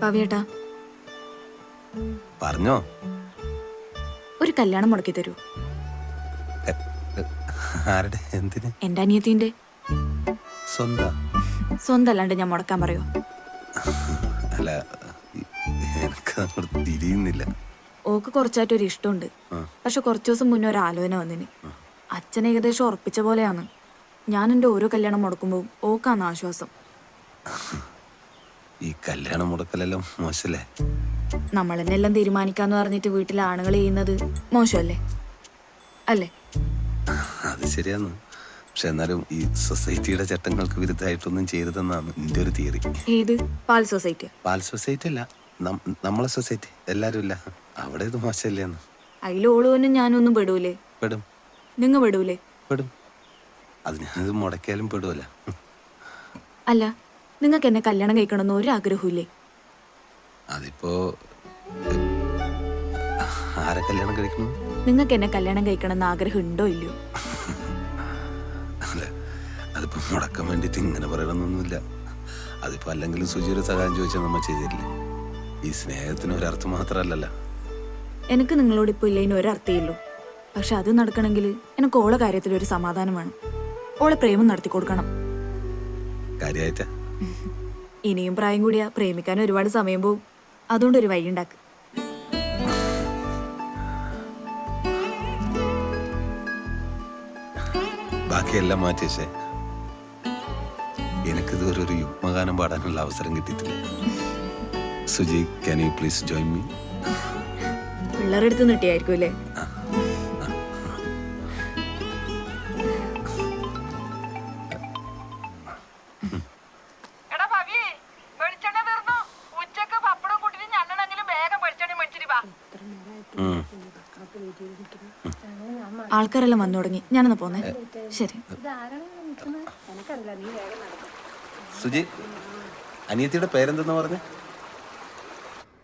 പവിയേട്ടാ, പറഞ്ഞോ. ഒരു കല്യാണം മുടക്കി തരൂ. ആരുടെ? എന്തിന്? എന്റെ അനിയത്തിന്റെ. സ്വന്തം അല്ലാണ്ട് ഞാൻ മുടക്കാൻ പറയോ? അല്ല, എനിക്ക് അങ്ങോട്ട് തിരിയുന്നില്ല. ഓക്ക് കുറച്ചായിട്ടൊരു ഇഷ്ടമുണ്ട്. പക്ഷെ കുറച്ചു ദിവസം മുന്നേ ഒരു ആലോചന വന്നിന്. അച്ഛൻ ഏകദേശം ഉറപ്പിച്ച പോലെയാണ്. ഞാൻ എന്റെ ഓരോ കല്യാണം മുടക്കുമ്പോൾ ഓക്കാണ് ആശ്വാസം. ഈ കല്യാണം മുടക്കലെല്ലാം മോശല്ലേ? നമ്മൾ തന്നെ എല്ലാം തീരുമാനിക്കാന്ന് പറഞ്ഞിട്ട് വീട്ടിലെ ആണുങ്ങൾ ചെയ്യുന്നത് മോശമല്ലേ? അല്ലേ? അത് ശരിയാണ്. പക്ഷെ എന്നാലും ഈ സൊസൈറ്റിയുടെ ചട്ടങ്ങൾക്ക് വിരുദ്ധമായിട്ടൊന്നും ചെയ്തതെന്നാണ് എൻ്റെ ഒരു തിയറി. ഏത്? പാൽ സൊസൈറ്റി? പാൽ സൊസൈറ്റി അല്ല, നമ്മളെ സൊസൈറ്റി. എല്ലാരും ഇല്ല, അവിടെ ഇത് മോശമല്ലേന്ന്. അതിലോളുവനും ഞാനൊന്നും പെടൂലേ? പെടും. നിങ്ങ പെടൂലേ? പെടും. അത് ഞാനത് മുടക്കിയാലും പെടുവല്ല. അല്ല, നിങ്ങൾക്ക് എന്നെ കല്യാണം കഴിക്കണമെന്ന് ഒരാഗ്രഹമില്ലേ? അതിപ്പോ ആരെ കല്യാണം കഴിക്കണം? നിങ്ങൾക്ക് എന്നെ കല്യാണം കഴിക്കണമെന്ന് ആഗ്രഹം ഉണ്ടോ ഇല്ലയോ? അല്ല, അതിപ്പോ മുടക്കാൻ വേണ്ടിട്ട് ഇങ്ങനെ പറയണമെന്നൊന്നുമില്ല. അതിപ്പോ അല്ലെങ്കിലും സുചിയുടെ സഹായം ചോദിച്ചാൽ നമ്മൾ ചെയ്തിട്ടില്ലേ? ഈ സ്നേഹത്തിന് ഒരർത്ഥം മാത്രമല്ലല്ലോ. എനിക്ക് നിങ്ങളോട് ഇപ്പൊ ഇല്ലേന് ഒരർത്ഥയില്ലോ. പക്ഷെ അത് നടക്കണമെങ്കിൽ എനിക്ക് ഓളെ കാര്യത്തിൽ ഒരു സമാധാനം വേണം. ഓളെ പ്രേമം നടത്തി കൊടുക്കണം. കാര്യായിട്ടാ? ഇനിയും പ്രായം കൂടിയാ, പ്രേമിക്കാൻ ഒരുപാട് സമയം പോവും. അതുകൊണ്ട് ഒരു വഴി ഉണ്ടാക്ക്. ബാക്കിയെല്ലാം മാറ്റിയേ. എനിക്കിതുവരെ ഒരു യുഗ്മഗാനം പാടാനുള്ള അവസരം കിട്ടിയിട്ടില്ല. Suji, can you please join me? പിള്ളേരുടെ അടുത്ത് നിട്ടിയായിരിക്കും അല്ലേ? ആൾക്കാരെല്ലാം വന്നു തുടങ്ങി. ഞാനൊന്ന് പോന്നേ. ശരി. സുജി, അനിയത്തിയുടെ പേരെന്തെന്ന് പറഞ്ഞേ?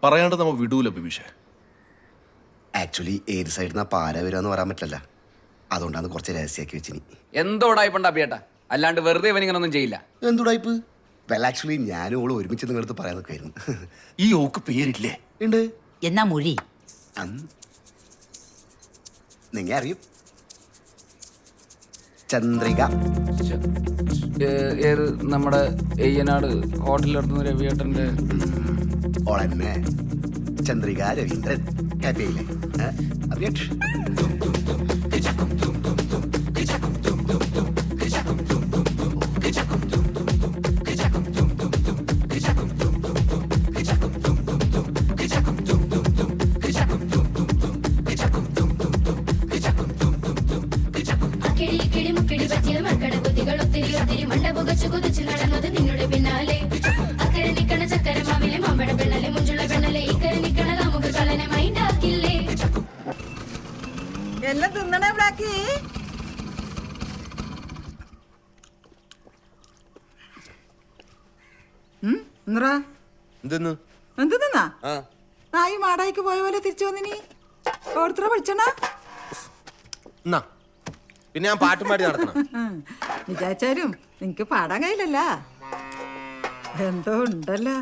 പറയാണ്ട് നമ്മ വിടൂല ബിബീഷേ. ആക്ച്വലി ഏത് സൈഡിൽ നിന്നാ പാര വരാന്ന് പറയാൻ പറ്റില്ല. അതുകൊണ്ടാണ് കുറച്ച് രഹസ്യമാക്കി വെച്ചിനി. എന്തോടായിപ്പണ്ടാ ബിയേട്ടാ, അല്ലാണ്ട് വെറുതെ ഇവനിങ്ങനൊന്നും ചെയ്യില്ല. എന്തുടായിപ്പ്? വെൽ ആക്ച്വലി ഞാനും ഓള് ഒരുമിച്ച് നിങ്ങളടുത്ത് പറയാൻ നിൽക്കായിരുന്നു. ഈ ഓക്ക് പേരില്ലേ? ഉണ്ട്. എന്നാ മൊഴി? നിങ്ങ അറിയും. ചന്ദ്രിക. ഏത്? നമ്മുടെ എയ്യനാട് ഹോട്ടലിലെടുത്തുന്ന രവിയേട്ടന്റെ ഓളെന്നെ ചന്ദ്രിക രവീന്ദ്രൻ. ഹാപ്പിയില്ലേ? അറിയട്ട്. നിന്നുടെ പിന്നാലെ അക്കരെ നിക്കണ ചക്കര മാവിലെ മാമ്പഴ പെണ്ണലെ മുഞ്ചുള്ള പെണ്ണലെ ഇക്കരെ നിക്കണ കാമുക കളനെ മൈൻഡാക്കില്ലേ. എല്ലാം തിന്നണേ ബ്ലാക്കി. എന്ത് തിന്നാ? നായി മാടായിക്ക് പോയ പോലെ തിരിച്ചു വന്നിനി. ഓർത്ര വിളിച്ചണ പിന്നെ ഞാൻ പാട്ടും പാടി നടത്തണം. വിചാരിച്ചാലും നിനക്ക് പാടാൻ കഴിയില്ലല്ല. എന്തോ ഉണ്ടല്ലോ.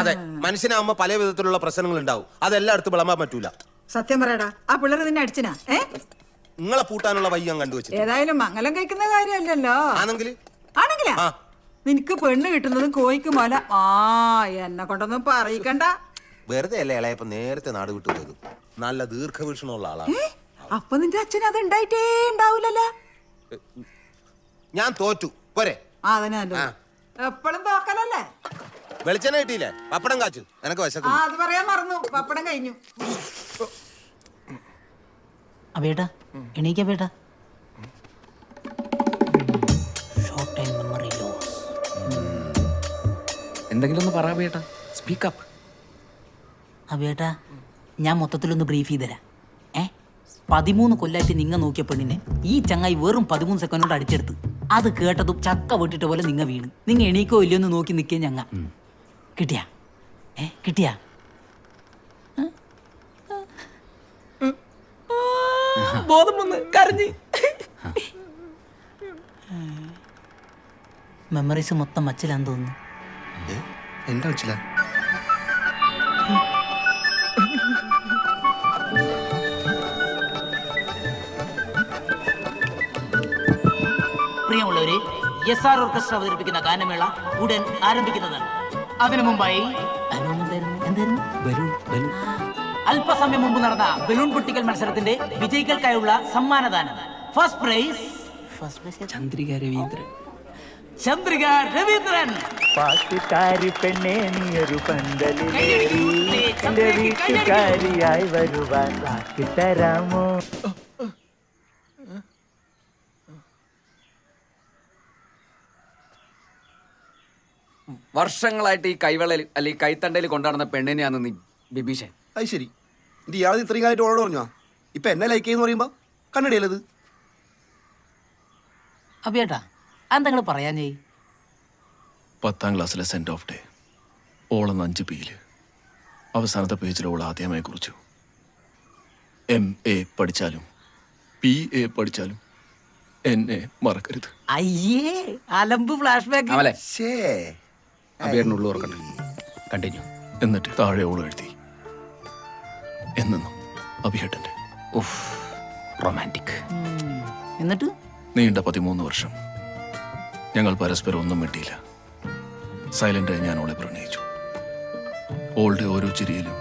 അതെ, മനുഷ്യനാവുമ്പോ പല വിധത്തിലുള്ള പ്രശ്നങ്ങൾ ഉണ്ടാവും. അതെല്ലായിടത്തും വിളമ്പാൻ പറ്റൂല. സത്യം പറയടാ, ആ പിള്ളേർ നിന്നെ അടിച്ചിനാ? നിങ്ങളെ പൂട്ടാനുള്ള വയ്യ ഞാൻ കണ്ടുവച്ചു. ഏതായാലും മംഗലം കഴിക്കുന്ന കാര്യമല്ലല്ലോ. ആണെങ്കിലാ നിനക്ക് പെണ്ണ് കിട്ടുന്നതും കോയിക്ക് മല. എന്നെ കൊണ്ടൊന്നും പറയിക്കണ്ട. വെറുതെ അല്ലേ ഇളയപ്പോ നേരത്തെ നാട് വിട്ടു പോയത്. നല്ല ദീർഘവീക്ഷണമുള്ള ആളാണ്. അപ്പൊ നിന്റെ അച്ഛൻ അത് ഉണ്ടായിട്ടേ ഉണ്ടാവൂലല്ലോ. ഞാൻ തോറ്റു പോരെ. അതിനല്ലോ എപ്പോഴും തോക്കലല്ലേ. വെളിച്ചെണ്ണ കിട്ടിയില്ലേ? പപ്പടം കാച്ചു. എനക്ക് വശക്കും. അത് പറയാൻ മറന്നു. പപ്പടം കഴിഞ്ഞു. അബേട്ടാ എണീക്ക ബേട്ടാ. എന്തെങ്കിലും ഒന്ന് പറ ബിയേട്ടാ, സ്പീക്കപ്പ്. അബേട്ടാ, ഞാൻ മൊത്തത്തിലൊന്ന് ബ്രീഫ് ചെയ്തുതരാം. 13 കൊല്ലായിട്ട് നിങ്ങ നോക്കിയ പെണ്ണിനെ ഈ ചങ്ങായി വെറും 13 സെക്കൻഡ് കൊണ്ട് അടിച്ചെടുത്ത്. അത് കേട്ടതും ചക്ക വെട്ടിട്ട് പോലെ നിങ്ങ വീണ്. നിങ്ങ എണീക്കോ ഇല്ലയോ എന്ന് നോക്കി നിൽക്കുക. ഞങ്ങ കിട്ടിയാ കിട്ടിയാ ബോധം വന്ന് കരഞ്ഞ്. മെമ്മറീസ് മൊത്തം മച്ചിലാന്ന് തോന്നുന്നു. എന്താ വെച്ചില്ല? പ്രിയമുള്ളവരെ, SR ഓർക്കസ്ട്ര അവതരിപ്പിക്കുന്ന ഗാനമേള ഉടൻ ആരംഭിക്കുന്നതാണ്. അതിനു മുമ്പായി അല്പസമയം മുമ്പ് നടന്ന ബലൂൺ പൊട്ടിക്കൽ മത്സരത്തിന്റെ വിജയികൾക്കായുള്ള സമ്മാനദാനം. First prize Chandrika Raveendran. ചന്ദ്രിക രവീന്ദ്രൻ. പാട്ടുകാരി പെണ്ണേ നീയൊരു പന്തലിലേറി എന്റെ വീട്ടുകാരിയായി വരുവാൻ വാക്ക് തരാമോ? വർഷങ്ങളായിട്ട് ഈ കൈവളയിൽ അല്ലെ ഈ കൈത്തണ്ടയിൽ കൊണ്ടാടുന്ന പെണ്ണിനെയാന്ന് നീ ബിബീഷൻ. അത് ശരി. ഇത് ഇയാൾ ഇത്രയും കാലമായിട്ട് ഓളോട് പറഞ്ഞോ? ഇപ്പൊ എന്നെ ലൈക്ക് ചെയ്യുന്ന പറയുമ്പോ കണ്ണടിയല്ലത്. അഭിയേട്ടാ, അതെന്താ പറയാൻ ചെയ്? 10ാം ക്ലാസ്സിലെ സെൻഡ് ഓഫ് ഡേ. ഓളെന്ന് 5 പേജില് അവസാനത്തെ പേജിൽ ഓൾ ആദ്യമായി കുറിച്ചു. MA പഠിച്ചാലും PA പഠിച്ചാലും എന്നെ മറക്കരുത്. അയ്യേ, അലമ്പ് ഫ്ലാഷ് ബാക്ക്. അമലെ, ശേ, അഭിയേട്ടനുള്ളു ഓർക്കട്ടെ. കണ്ടിന്യൂ. എന്നിട്ട് താഴെ ഓൾ എഴുതി, എന്നും അഭിയേട്ടന്റെ. ഉഫ്, റൊമാൻറ്റിക്. എന്നിട്ട് നീണ്ട 13 വർഷം ഞങ്ങൾ പരസ്പരം ഒന്നും മിണ്ടിയില്ല. സൈലന്റായി ഞാൻ ഓളെ പ്രണയിച്ചു. ഓളുടെ ഓരോ ചിരിയിലും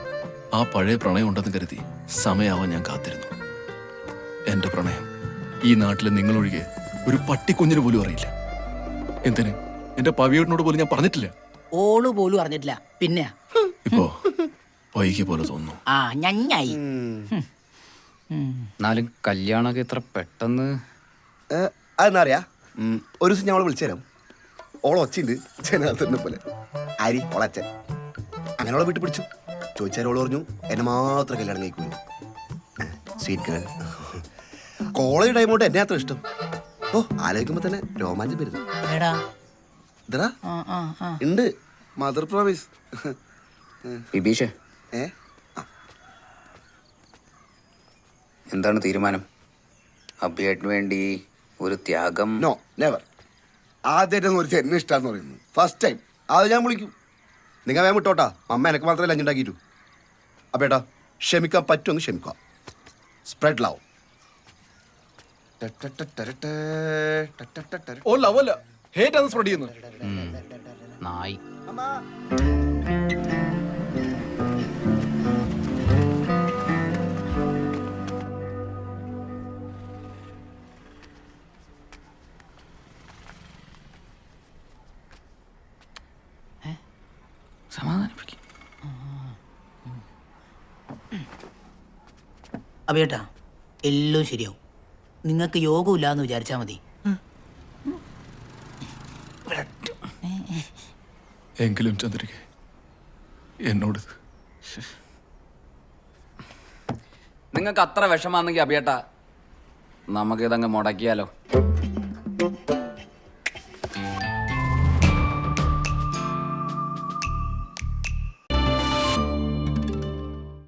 ആ പഴയ പ്രണയം ഉണ്ടെന്ന് കരുതി സമയാവാൻ ഞാൻ കാത്തിരുന്നു. എന്റെ പ്രണയം ഈ നാട്ടിലെ നിങ്ങളൊഴികെ ഒരു പട്ടിക്കുഞ്ഞിന് പോലും അറിയില്ല. എന്തിന് എന്റെ പവിയോടിനോട് പോലും ഞാൻ പറഞ്ഞിട്ടില്ല. ഓള് പോലും അറിഞ്ഞിട്ടില്ല. പിന്നെ ഇപ്പോ വൈകി പോലെ തോന്നുന്നു. ആ ഞഞ്ഞായി. എന്നാലും കല്യാണമൊക്കെ ഇത്ര പെട്ടെന്ന്. അതെന്നാ അറിയാ, ഒരു ദിവസം ഞാൻ അവളെ വിളിച്ചു തരാം. ഓളെ ഒച്ചയുണ്ട് ജനാർദ്ദനെ പോലെ. ആരി ഓളച്ചൻ. അങ്ങനെ അവളെ വീട്ടിൽ പിടിച്ചു. ചോദിച്ചാൽ ഓള് പറഞ്ഞു എന്നെ മാത്രം കല്യാണം കഴിക്കൂല. Sweet girl. കോളേജ് ടൈമോട്ട് എന്നെ അത്ര ഇഷ്ടം. ഓ, ആലോചിക്കുമ്പോ തന്നെ രോമാഞ്ചം വരുന്നു. എടാ, ഇതടാ ഉണ്ട് മദർ പ്രോമിസ്. ബിബീഷ്, ഏ എന്താണ് തീരുമാനം? അഭിയേട്ടന് വേണ്ടി ഒരു ത്യാഗം? No, never. ആദ്യമായിട്ടൊന്നും ഒരു എന്നെ ഇഷ്ടമാന്ന് പറയുന്നു. First time. അത് ഞാൻ വിളിക്കും. നിങ്ങൾ വേഗം വിട്ടോട്ടാ. അമ്മ എനിക്ക് മാത്രമേ ലഞ്ച് ഉണ്ടാക്കിയിട്ടു. അപ്പേട്ടാ, ക്ഷമിക്കാൻ പറ്റുമെന്ന് ക്ഷമിക്കാം. Spread love. ഓ ലവല്ല, ഹേറ്റ് ആണ് സ്പ്രെഡ് ചെയ്യുന്നത്. നായി. സമാധാനിപ്പിക്കും. അഭിയേട്ടാ, എല്ലാം ശരിയാവും. നിങ്ങൾക്ക് യോഗമില്ല എന്ന് വിചാരിച്ചാൽ മതി. എങ്കിലും ചന്ദ്രിക എന്നോട് നിങ്ങൾക്ക് അത്ര വിഷമാണെങ്കിൽ അഭിയേട്ടാ നമുക്കിതങ്ങ് മുടക്കിയാലോ?